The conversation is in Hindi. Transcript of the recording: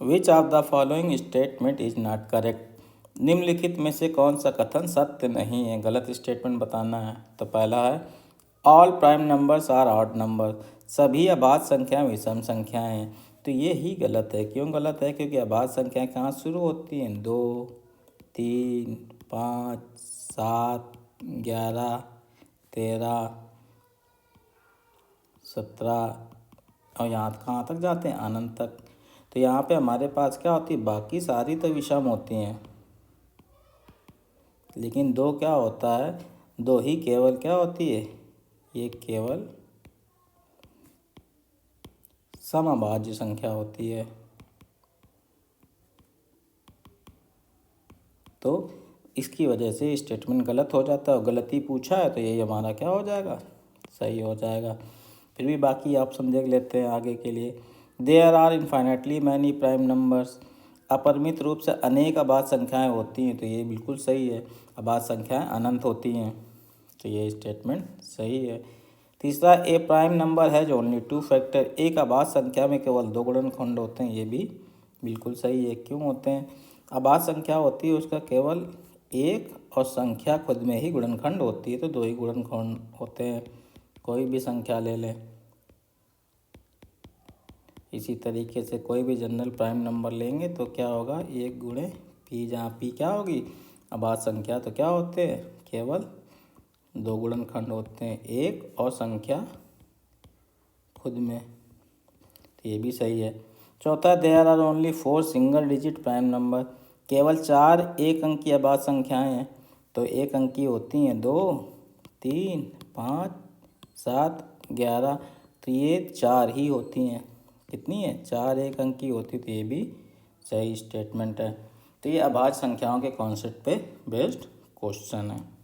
Which of the following statement is not correct. निम्नलिखित में से कौन सा कथन सत्य नहीं है, गलत स्टेटमेंट बताना है। तो पहला है all prime numbers are odd number, सभी अभाज्य संख्याएं विषम संख्याएं हैं। तो ये ही गलत है। क्यों गलत है? क्योंकि अभाज्य संख्याएं कहाँ शुरू होती हैं? 2, 3, 5, 7, 11, 13, 17 और यहाँ कहाँ तक जाते हैं? अनंत तक। तो यहाँ पे हमारे पास क्या होती है? बाकी सारी तो विषम होती हैं, लेकिन 2 क्या होता है? 2 ही केवल क्या होती है? ये केवल समअभाज्य संख्या होती है। तो इसकी वजह से स्टेटमेंट गलत हो जाता है, और गलती पूछा है तो यही हमारा क्या हो जाएगा? सही हो जाएगा। फिर भी बाकी ऑप्शन देख लेते हैं आगे के लिए। There are infinitely many prime numbers, अपरिमित रूप से अनेक अभाज्य संख्याएं होती हैं। तो ये बिल्कुल सही है, अभाज्य संख्याएं अनंत होती हैं। तो ये स्टेटमेंट सही है। तीसरा, ए प्राइम नंबर है जो ओनली 2 फैक्टर, एक अभाज्य संख्या में केवल 2 गुणनखंड होते हैं। ये भी बिल्कुल सही है। क्यों होते हैं? अभाज्य संख्या होती है उसका केवल एक, और संख्या खुद में ही गुणनखंड होती है, तो 2 ही गुणनखंड होते हैं। कोई भी संख्या ले लें। इसी तरीके से कोई भी जनरल प्राइम नंबर लेंगे तो क्या होगा? 1 गुणे पी, जहाँ पी क्या होगी? अभाज्य संख्या। तो क्या होते हैं? केवल 2 गुणनखंड होते हैं, एक और संख्या खुद में। तो ये भी सही है। चौथा, there are only 4 single digit prime number, केवल 4 एक अंकी अभाज्य संख्याएं हैं। तो एक अंकी होती हैं 2, 3, 5, 7, 11। तो ये 4 ही होती हैं। कितनी है? 4 एक अंकी होती। तो ये भी सही स्टेटमेंट है। तो ये अभाज्य संख्याओं के कॉन्सेप्ट पे बेस्ड क्वेश्चन है।